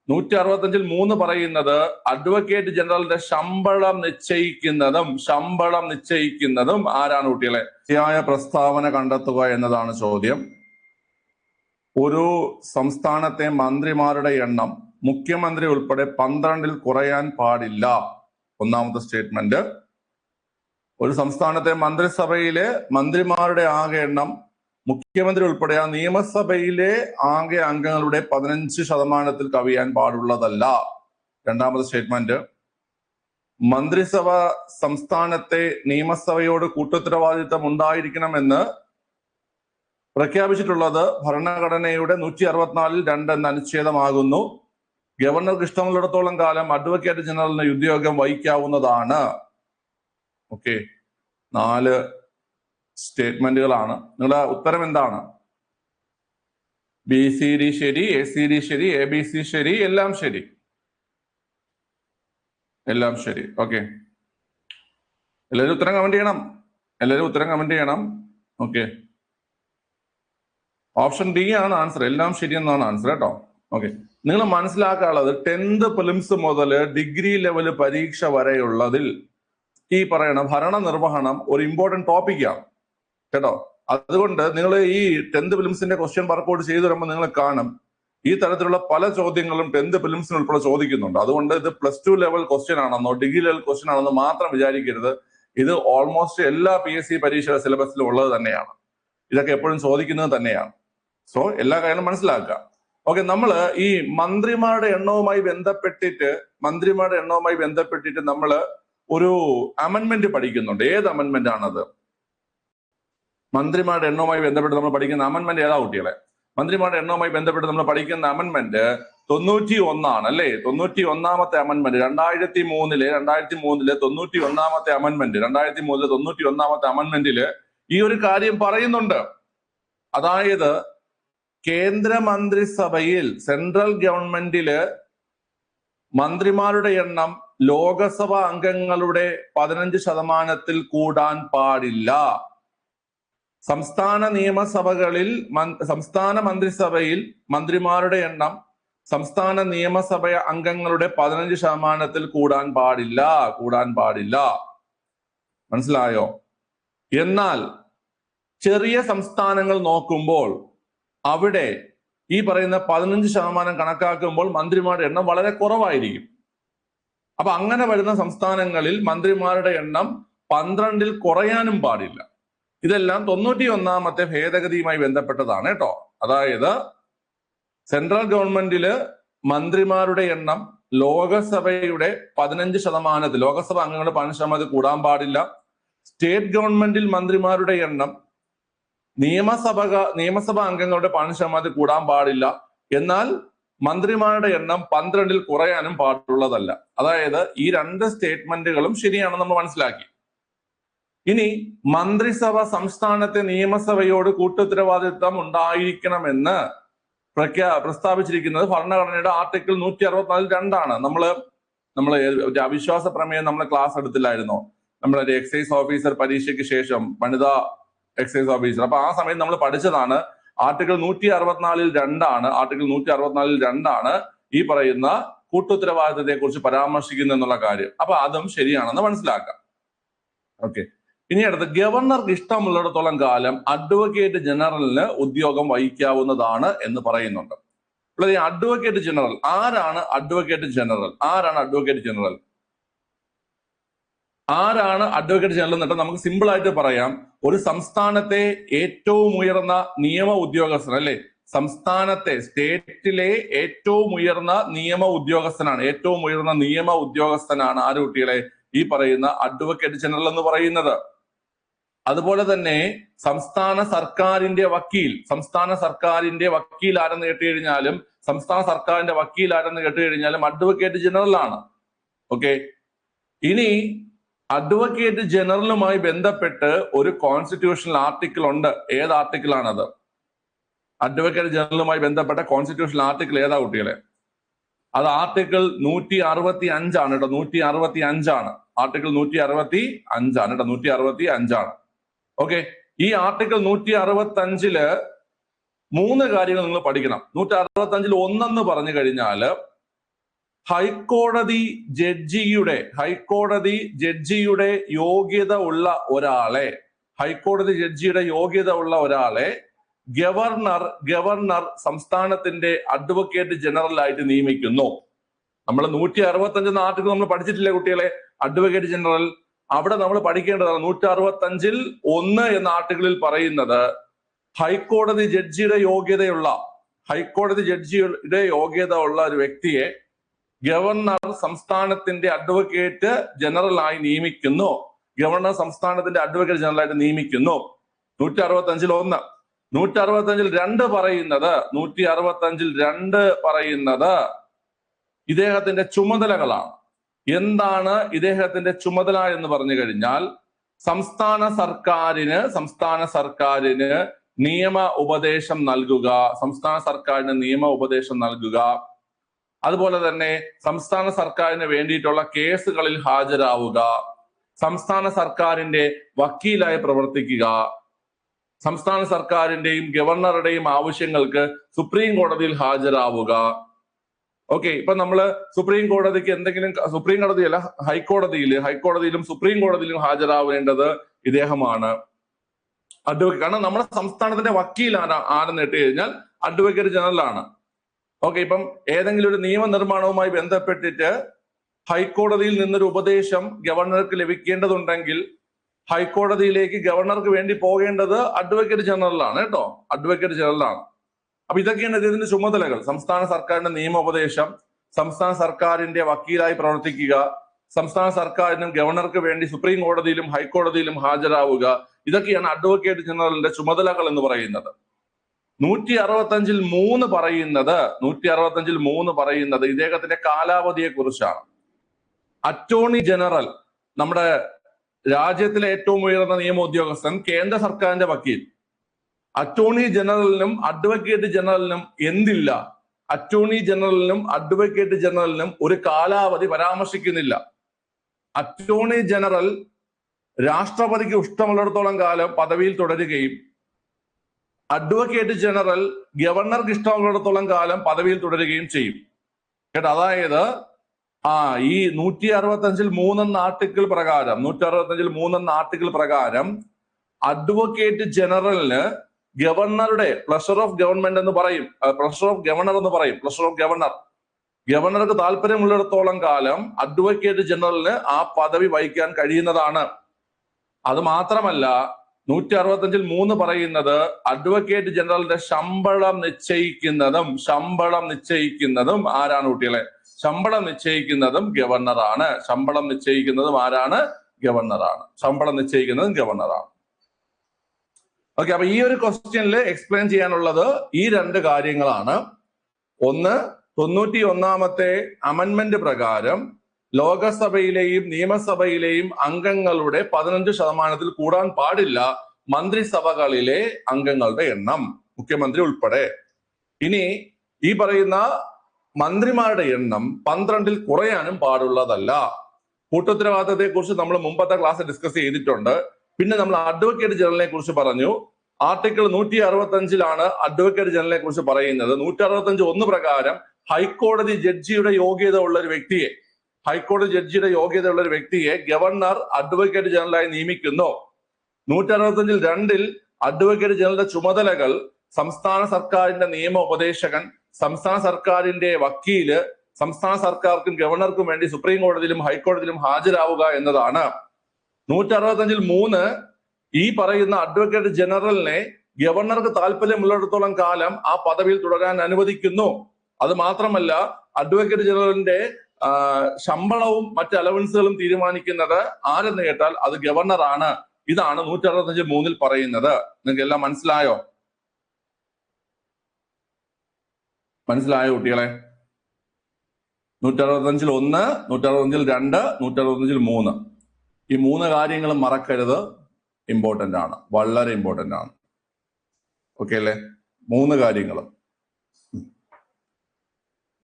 165 പറയുന്നത് അഡ്വക്കേറ്റ് ജനറലിന്റെ ശമ്പളം നിശ്ചയിക്കുന്നതും ആരാണ് കുട്ടികളെ? ശരിയായ പ്രസ്താവന കണ്ടെത്തുക എന്നതാണ് ചോദ്യം. ഒരു സംസ്ഥാനത്തെ മന്ത്രിമാരുടെ എണ്ണം മുഖ്യമന്ത്രി ഉൾപ്പെടെ 12-ൽ കുറയാൻ പാടില്ല. ഒന്നാമത്തെ സ്റ്റേറ്റ്മെന്റ്. ഒരു സംസ്ഥാനത്തെ മന്ത്രിസഭയിലെ മന്ത്രിമാരുടെ ആകെ എണ്ണം മുഖ്യമന്ത്രി ഉൾപ്പെടെ ആ നിയമസഭയിലെ ആകെ അംഗങ്ങളുടെ 15% കവിയാൻ പാടുള്ളതല്ല. രണ്ടാമത്തെ സ്റ്റേറ്റ്മെന്റ്. മന്ത്രിസഭ സംസ്ഥാനത്തെ നിയമസഭയോട് കൂട്ടുത്തരവാദിത്തം ഉണ്ടായിരിക്കണമെന്ന് പ്രഖ്യാപിച്ചിട്ടുള്ളത് ഭരണഘടനയുടെ 164-ൽ 2 എന്ന അനുച്ഛേദമാകുന്നു. ഗവർണർക്ക് ഇഷ്ടമുള്ളിടത്തോളം കാലം അഡ്വക്കേറ്റ് ജനറലിന് ഉദ്യോഗം വഹിക്കാവുന്നതാണ്. ഓക്കെ, 4 സ്റ്റേറ്റ്മെന്റുകളാണ്. നിങ്ങളുടെ ഉത്തരം എന്താണ്? BCD ശരി, ACD ശരി, ABC ശരി, എല്ലാം ശരി. ഓക്കെ, എല്ലാവരും ഉത്തരം കമന്റ് ചെയ്യണം. ഓക്കെ, ഓപ്ഷൻ ഡി ആണ് ആൻസർ. എല്ലാം ശരി എന്നാണ് ആൻസർ കേട്ടോ. ഓക്കെ, നിങ്ങൾ മനസ്സിലാക്കാനുള്ളത് 10th പ്രിലിംസ് മുതൽ ഡിഗ്രി ലെവൽ പരീക്ഷ വരെയുള്ളതിൽ ഈ പറയണ ഭരണ നിർവഹണം ഒരു ഇമ്പോർട്ടന്റ് ടോപ്പിക്കാണ് കേട്ടോ. അതുകൊണ്ട് നിങ്ങൾ ഈ 10th പ്രിലിംസിന്റെ ക്വസ്റ്റ്യൻ വർക്കൗട്ട് ചെയ്തു വരുമ്പോൾ നിങ്ങൾ കാണും ഈ തരത്തിലുള്ള പല ചോദ്യങ്ങളും 10th പ്രിലിംസിന് ഉൾപ്പെടെ ചോദിക്കുന്നുണ്ട്. അതുകൊണ്ട് ഇത് +2 ലെവൽ ക്വസ്റ്റ്യൻ ആണെന്നോ ഡിഗ്രി ലെവൽ ക്വസ്റ്റ്യൻ ആണെന്നോ മാത്രം വിചാരിക്കരുത്. ഇത് ഓൾമോസ്റ്റ് എല്ലാ PSC പരീക്ഷയുടെ സിലബസിലും ഉള്ളത് തന്നെയാണ്. ഇതൊക്കെ എപ്പോഴും ചോദിക്കുന്നത് തന്നെയാണ്. സോ എല്ലാ കാര്യങ്ങളും മനസ്സിലാക്കുക. ഓക്കെ, നമ്മൾ ഈ മന്ത്രിമാരുടെ എണ്ണവുമായി ബന്ധപ്പെട്ടിട്ട് നമ്മൾ ഒരു അമെന്റ്മെന്റ് പഠിക്കുന്നുണ്ട്. ഏത് അമെന്റ്മെന്റ് ആണത്? മന്ത്രിമാരുടെ എണ്ണവുമായി ബന്ധപ്പെട്ട് നമ്മൾ പഠിക്കുന്ന അമെന്റ്മെന്റ് ഏതാ കുട്ടികളെ? മന്ത്രിമാരുടെ എണ്ണവുമായി ബന്ധപ്പെട്ട് നമ്മൾ പഠിക്കുന്ന അമെന്റ്മെന്റ് 91 അല്ലേ? 91ാമത്തെ അമെന്റ്മെന്റ് 2003-ലെ 91ാമത്തെ അമെന്റ്മെന്റില് ഈ ഒരു കാര്യം പറയുന്നുണ്ട്. അതായത് കേന്ദ്രമന്ത്രിസഭയിൽ സെൻട്രൽ ഗവൺമെന്റില് മന്ത്രിമാരുടെ എണ്ണം ലോകസഭാ അംഗങ്ങളുടെ 15%-ൽ കൂടാൻ പാടില്ല. സംസ്ഥാന മന്ത്രിസഭയിൽ മന്ത്രിമാരുടെ എണ്ണം സംസ്ഥാന നിയമസഭ അംഗങ്ങളുടെ 15%-ൽ കൂടാൻ പാടില്ല. മനസ്സിലായോ? എന്നാൽ ചെറിയ സംസ്ഥാനങ്ങൾ നോക്കുമ്പോൾ അവിടെ ഈ പറയുന്ന 15% കണക്കാക്കുമ്പോൾ മന്ത്രിമാരുടെ എണ്ണം വളരെ കുറവായിരിക്കും. അപ്പൊ അങ്ങനെ വരുന്ന സംസ്ഥാനങ്ങളിൽ മന്ത്രിമാരുടെ എണ്ണം 12-ൽ കുറയാനും പാടില്ല. ഇതെല്ലാം 91ാമത്തെ ഭേദഗതിയുമായി ബന്ധപ്പെട്ടതാണ് കേട്ടോ. അതായത് സെൻട്രൽ ഗവൺമെന്റില് മന്ത്രിമാരുടെ എണ്ണം ലോകസഭയുടെ 15%, ലോകസഭ അംഗങ്ങളുടെ 15% കൂടാൻ പാടില്ല. സ്റ്റേറ്റ് ഗവൺമെന്റിൽ മന്ത്രിമാരുടെ എണ്ണം നിയമസഭ അംഗങ്ങളുടെ 15% കൂടാൻ പാടില്ല. എന്നാൽ മന്ത്രിമാരുടെ എണ്ണം 12-ൽ കുറയാനും പാടുള്ളതല്ല. അതായത് ഈ 2 സ്റ്റേറ്റ്മെന്റുകളും ശരിയാണെന്ന് നമ്മൾ മനസ്സിലാക്കി. ഇനി മന്ത്രിസഭ സംസ്ഥാനത്തെ നിയമസഭയോട് കൂട്ടുത്തരവാദിത്വം ഉണ്ടായിരിക്കണമെന്ന് പ്രസ്താവിച്ചിരിക്കുന്നത് ഭരണഘടനയുടെ ആർട്ടിക്കിൾ 164-ൽ 2 ആണ്. നമ്മള് അവിശ്വാസ പ്രമേയം നമ്മൾ ക്ലാസ് എടുത്തില്ലായിരുന്നോ? നമ്മളൊരു എക്സൈസ് ഓഫീസർ പരീക്ഷയ്ക്ക് ശേഷം വനിതാ എക്സൈസ് ഓഫീസർ. അപ്പൊ ആ സമയത്ത് നമ്മൾ പഠിച്ചതാണ് ആർട്ടിക്കിൾ 164-ൽ 2 ആണ്. ആർട്ടിക്കിൾ 164-ൽ 2 ആണ് ഈ പറയുന്ന കൂട്ടുത്തരവാദിത്തത്തെ കുറിച്ച് പരാമർശിക്കുന്നു എന്നുള്ള കാര്യം. അപ്പൊ അതും ശരിയാണെന്ന് മനസ്സിലാക്കാം. ഓക്കെ, ഇനി അടുത്ത് ഗവർണർക്ക് ഇഷ്ടമുള്ളിടത്തോളം കാലം അഡ്വക്കേറ്റ് ജനറലിന് ഉദ്യോഗം വഹിക്കാവുന്നതാണ് എന്ന് പറയുന്നുണ്ട്. അപ്പോൾ ഈ അഡ്വക്കേറ്റ് ജനറൽ ആരാണ്? അഡ്വക്കേറ്റ് ജനറൽ എന്നിട്ട് നമുക്ക് സിമ്പിൾ ആയിട്ട് പറയാം. ഒരു സംസ്ഥാനത്തെ ഏറ്റവും ഉയർന്ന നിയമ ഉദ്യോഗസ്ഥൻ അല്ലെ? സ്റ്റേറ്റിലെ ഏറ്റവും ഉയർന്ന നിയമ ഉദ്യോഗസ്ഥനാണ് ആര് കുട്ടികളെ? ഈ പറയുന്ന അഡ്വക്കേറ്റ് ജനറൽ എന്ന് പറയുന്നത്. അതുപോലെ തന്നെ സംസ്ഥാന സർക്കാരിന്റെ വക്കീൽ ആരെന്ന് കേട്ട് കഴിഞ്ഞാലും അഡ്വക്കേറ്റ് ജനറൽ ആണ്. ഓക്കെ, ഇനി അഡ്വക്കേറ്റ് ജനറലുമായി ബന്ധപ്പെട്ട് ഒരു കോൺസ്റ്റിറ്റ്യൂഷണൽ ആർട്ടിക്കിൾ ഉണ്ട്. ഏത് ആർട്ടിക്കിൾ ആണത്? അഡ്വക്കേറ്റ് ജനറലുമായി ബന്ധപ്പെട്ട കോൺസ്റ്റിറ്റ്യൂഷണൽ ആർട്ടിക്കിൾ ഏതാ കുട്ടികളെ? അത് ആർട്ടിക്കിൾ 165 ആണ് കേട്ടോ. 165 ആണ്. ആർട്ടിക്കിൾ 165 ആണ് കേട്ടോ. 165 ആണ്. ഓക്കെ, ഈ ആർട്ടിക്കിൾ 165-ല് 3 കാര്യങ്ങൾ നിങ്ങൾ പഠിക്കണം. 165-ൽ ഒന്നെന്ന് പറഞ്ഞു കഴിഞ്ഞാല് ഹൈക്കോടതി ജഡ്ജിയുടെ യോഗ്യത ഉള്ള ഒരാളെ ഗവർണർ സംസ്ഥാനത്തിന്റെ അഡ്വക്കേറ്റ് ജനറൽ ആയിട്ട് നിയമിക്കുന്നു. നമ്മൾ 165 ആർട്ടിക്കിൾ നമ്മൾ പഠിച്ചിട്ടില്ലേ കുട്ടികളെ? അഡ്വക്കേറ്റ് ജനറൽ അവിടെ നമ്മൾ പഠിക്കേണ്ടതാണ്. 165 1 എന്ന ആർട്ടിക്കിളിൽ പറയുന്നത് ഹൈക്കോടതി ജഡ്ജിയുടെ യോഗ്യത ഉള്ള ഒരു വ്യക്തിയെ ഗവർണർ സംസ്ഥാനത്തിന്റെ അഡ്വക്കേറ്റ് ജനറൽ ആയി നിയമിക്കുന്നു. 165 1. 165 പറയുന്നത് ഇദ്ദേഹത്തിന്റെ ചുമതലകളാണ്. എന്താണ് ഇദ്ദേഹത്തിന്റെ ചുമതല എന്ന് പറഞ്ഞു കഴിഞ്ഞാൽ സംസ്ഥാന സർക്കാരിന് നിയമ ഉപദേശം നൽകുക, അതുപോലെ തന്നെ സംസ്ഥാന സർക്കാരിന് വേണ്ടിയിട്ടുള്ള കേസുകളിൽ ഹാജരാവുക, സംസ്ഥാന സർക്കാരിന്റെ വക്കീലായി പ്രവർത്തിക്കുക, സംസ്ഥാന സർക്കാരിന്റെയും ഗവർണറുടെയും ആവശ്യങ്ങൾക്ക് സുപ്രീം കോടതിയിൽ ഹാജരാവുക. ഓക്കെ, ഇപ്പൊ നമ്മള് സുപ്രീം കോടതിക്ക് ഹൈക്കോടതിയിലും സുപ്രീം കോടതിയിലും ഹാജരാവേണ്ടത് ഇദ്ദേഹമാണ്, അഡ്വക്കേറ്റ്. കാരണം നമ്മുടെ സംസ്ഥാനത്തിന്റെ വക്കീൽ ആരെന്ന് ഇട്ട് കഴിഞ്ഞാൽ അഡ്വക്കേറ്റ് ജനറൽ ആണ്. ഓക്കെ, ഇപ്പം ഏതെങ്കിലും ഒരു നിയമനിർമ്മാണവുമായി ബന്ധപ്പെട്ടിട്ട് ഹൈക്കോടതിയിൽ നിന്നൊരു ഉപദേശം ഗവർണർക്ക് ലഭിക്കേണ്ടതുണ്ടെങ്കിൽ ഹൈക്കോടതിയിലേക്ക് ഗവർണർക്ക് വേണ്ടി പോകേണ്ടത് അഡ്വക്കേറ്റ് ജനറലാണ് കേട്ടോ, അഡ്വക്കേറ്റ് ജനറലാണ്. അപ്പൊ ഇതൊക്കെയാണ് ഇതിന്റെ ചുമതലകൾ. സംസ്ഥാന സർക്കാരിന്റെ നിയമോപദേശം, സംസ്ഥാന സർക്കാരിന്റെ വക്കീലായി പ്രവർത്തിക്കുക, സംസ്ഥാന സർക്കാരിനും ഗവർണർക്ക് വേണ്ടി സുപ്രീം കോടതിയിലും ഹൈക്കോടതിയിലും ഹാജരാവുക. ഇതൊക്കെയാണ് അഡ്വക്കേറ്റ് ജനറലിന്റെ ചുമതലകൾ എന്ന് പറയുന്നത്. 165 പറയുന്നത് ഇദ്ദേഹത്തിന്റെ കാലാവധിയെ കുറിച്ചാണ്. അറ്റോർണി ജനറൽ, നമ്മുടെ രാജ്യത്തിലെ ഏറ്റവും ഉയർന്ന നിയമോദ്യോഗസ്ഥൻ, കേന്ദ്ര സർക്കാരിന്റെ വക്കീൽ. അറ്റോർണി ജനറലിനും അഡ്വക്കേറ്റ് ജനറലിനും എന്തില്ല? അറ്റോർണി ജനറലിനും അഡ്വക്കേറ്റ് ജനറലിനും ഒരു കാലാവധി പരാമർശിക്കുന്നില്ല. അറ്റോർണി ജനറൽ രാഷ്ട്രപതിക്ക് ഇഷ്ടമുള്ളിടത്തോളം കാലം പദവിയിൽ തുടരുകയും അഡ്വക്കേറ്റ് ജനറൽ ഗവർണർക്ക് ഇഷ്ടമുള്ളിടത്തോളം കാലം പദവിയിൽ തുടരുകയും ചെയ്യും കേട്ടോ. അതായത് ഈ 165 3 ആർട്ടിക്കിൾ പ്രകാരം അഡ്വക്കേറ്റ് ജനറലിന് ഗവർണറുടെ പ്ലഷർ ഓഫ് ഗവൺമെന്റ് എന്ന് പറയും, ഗവർണർക്ക് താല്പര്യമുള്ളിടത്തോളം കാലം അഡ്വക്കേറ്റ് ജനറലിന് ആ പദവി വഹിക്കാൻ കഴിയുന്നതാണ്. അത് മാത്രമല്ല 165 പറയുന്നത് അഡ്വക്കേറ്റ് ജനറലിന്റെ ശമ്പളം നിശ്ചയിക്കുന്നതും ആരാണ് കുട്ടികളെ? ശമ്പളം നിശ്ചയിക്കുന്നതും ഗവർണറാണ്. ശമ്പളം നിശ്ചയിക്കുന്നതും ഗവർണറാണ്. ഓക്കെ, അപ്പൊ ഈ ഒരു ക്വസ്റ്റ്യനിൽ എക്സ്പ്ലെയിൻ ചെയ്യാനുള്ളത് ഈ 2 കാര്യങ്ങളാണ്. ഒന്ന്, 91ാമത്തെ അമെൻമെന്റ് പ്രകാരം ലോകസഭയിലെയും നിയമസഭയിലെയും അംഗങ്ങളുടെ 15% കൂടാൻ പാടില്ല മന്ത്രിസഭകളിലെ അംഗങ്ങളുടെ എണ്ണം, മുഖ്യമന്ത്രി ഉൾപ്പെടെ. ഇനി ഈ പറയുന്ന മന്ത്രിമാരുടെ എണ്ണം 12 കുറയാനും പാടുള്ളതല്ല. കൂട്ടുത്തരവാദിത്തത്തെ കുറിച്ച് നമ്മൾ മുമ്പത്തെ ക്ലാസ് ഡിസ്കസ് ചെയ്തിട്ടുണ്ട്. പിന്നെ നമ്മൾ അഡ്വക്കേറ്റ് ജനറലിനെ കുറിച്ച് പറഞ്ഞു. ആർട്ടിക്കിൾ 165 അഡ്വക്കേറ്റ് ജനറലിനെ കുറിച്ച് പറയുന്നത്. 165 1 പ്രകാരം ഹൈക്കോടതി ജഡ്ജിയുടെ യോഗ്യത ഉള്ള ഒരു വ്യക്തിയെ ഗവർണർ അഡ്വക്കേറ്റ് ജനറലായി നിയമിക്കുന്നു. 165 2 അഡ്വക്കേറ്റ് ജനറലിന്റെ ചുമതലകൾ സംസ്ഥാന സർക്കാരിന്റെ നിയമ ഉപദേശകൻ, സംസ്ഥാന സർക്കാരിന്റെ വക്കീല്, സംസ്ഥാന സർക്കാർക്കും ഗവർണർക്കും വേണ്ടി സുപ്രീം കോടതിയിലും ഹൈക്കോടതിയിലും ഹാജരാവുക എന്നതാണ്. 165 3 ഈ പറയുന്ന അഡ്വക്കേറ്റ് ജനറലിനെ ഗവർണർക്ക് താല്പര്യമുള്ളിടത്തോളം കാലം ആ പദവിയിൽ തുടരാൻ അനുവദിക്കുന്നു. അത് മാത്രമല്ല അഡ്വക്കേറ്റ് ജനറലിന്റെ ശമ്പളവും മറ്റ് അലവൻസുകളും തീരുമാനിക്കുന്നത് ആരെന്ന് കേട്ടാൽ അത് ഗവർണറാണ്. ഇതാണ് 165 3 പറയുന്നത്. നിങ്ങൾക്ക് എല്ലാം മനസ്സിലായോ കുട്ടികളെ? 165 1, 165 2, 165 3 ഈ 3 കാര്യങ്ങളും മറക്കരുത്. ഇമ്പോർട്ടന്റ് ആണ്, വളരെ ഇമ്പോർട്ടന്റ് ആണ്. ഓക്കെ അല്ലേ? 3 കാര്യങ്ങൾ.